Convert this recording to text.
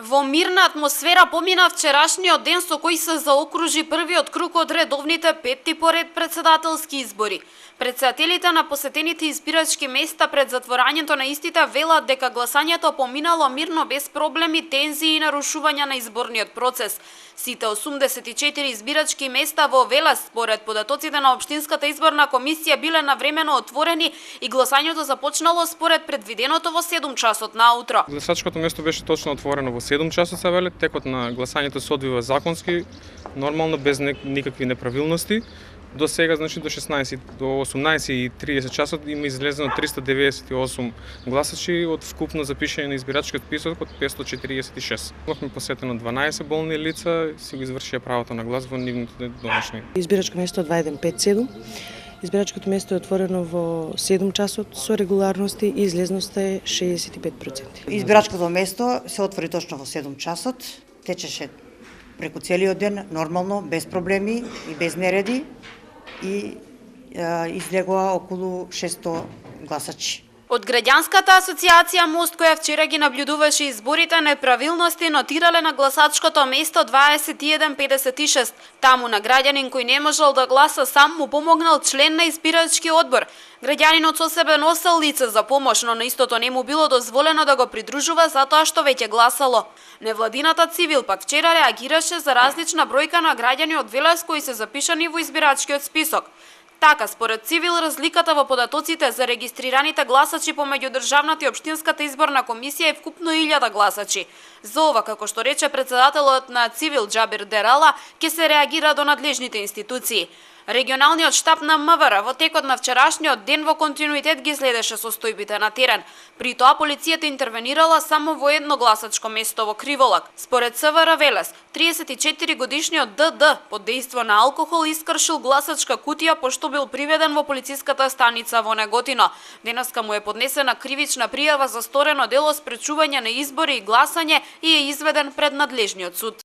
Во мирна атмосфера помина вчерашниот ден со кој се заокружи првиот круг од редовните петти поред председателски избори. Председателите на посетените избирачки места пред затворањето на истите велат дека гласањето поминало мирно без проблеми, тензии и нарушувања на изборниот процес. Сите 84 избирачки места во Велес, според податоците на Општинската изборна комисија, биле навремено отворени и гласањето започнало според предвиденото во 7 часот наутро. Гласачкото место беше точно отворено во 7 часот се вели, текот на гласањето се одвива законски, нормално, без никакви неправилности. До сега, значи до 18:30 часот има излезено 398 гласачи од вкупно запишани на избирачкиот список од 546. Имавме посетено 12 болни лица, си го извршија правото на глас во нивните домашни. Избирачко место 2157. Избирачкото место е отворено во 7 часот со регуларности и излезноста е 65%. Избирачкото место се отвори точно во 7 часот, течеше преку целиот ден нормално, без проблеми и без нереди и излегоа околу 600 гласачи. Од Граѓанската асоциација Мост, која вчера ги наблюдуваше изборите, неправилности нотирале на гласачкото место 2156. Таму на граѓанин кој не можел да гласа сам му помогнал член на избирачки одбор. Граѓанинот со себе носел лице за помош, но на истото не му било дозволено да го придружува затоа што веќе гласало. Невладината Цивил пак вчера реагираше за различна бројка на граѓани од Велес кои се запишани во избирачкиот список. Така, според Цивил, разликата во податоците за регистрираните гласачи помеѓу државната и општинската изборна комисија е вкупно 1000 гласачи. За ова, како што рече председателот на Цивил Џабир Дерала, ќе се реагира до надлежните институции. Регионалниот штаб на МВР во текот на вчерашниот ден во континуитет ги следеше состојбите на терен. При тоа полицијата интервенирала само во едно гласачко место во Криволак. Според СВР Велес, 34 годишниот ДД под дејство на алкохол искршил гласачка кутија пошто бил приведен во полициската станица во Неготино. Денеска му е поднесена кривична пријава за сторено дело спречување на избори и гласање и е изведен пред надлежниот суд.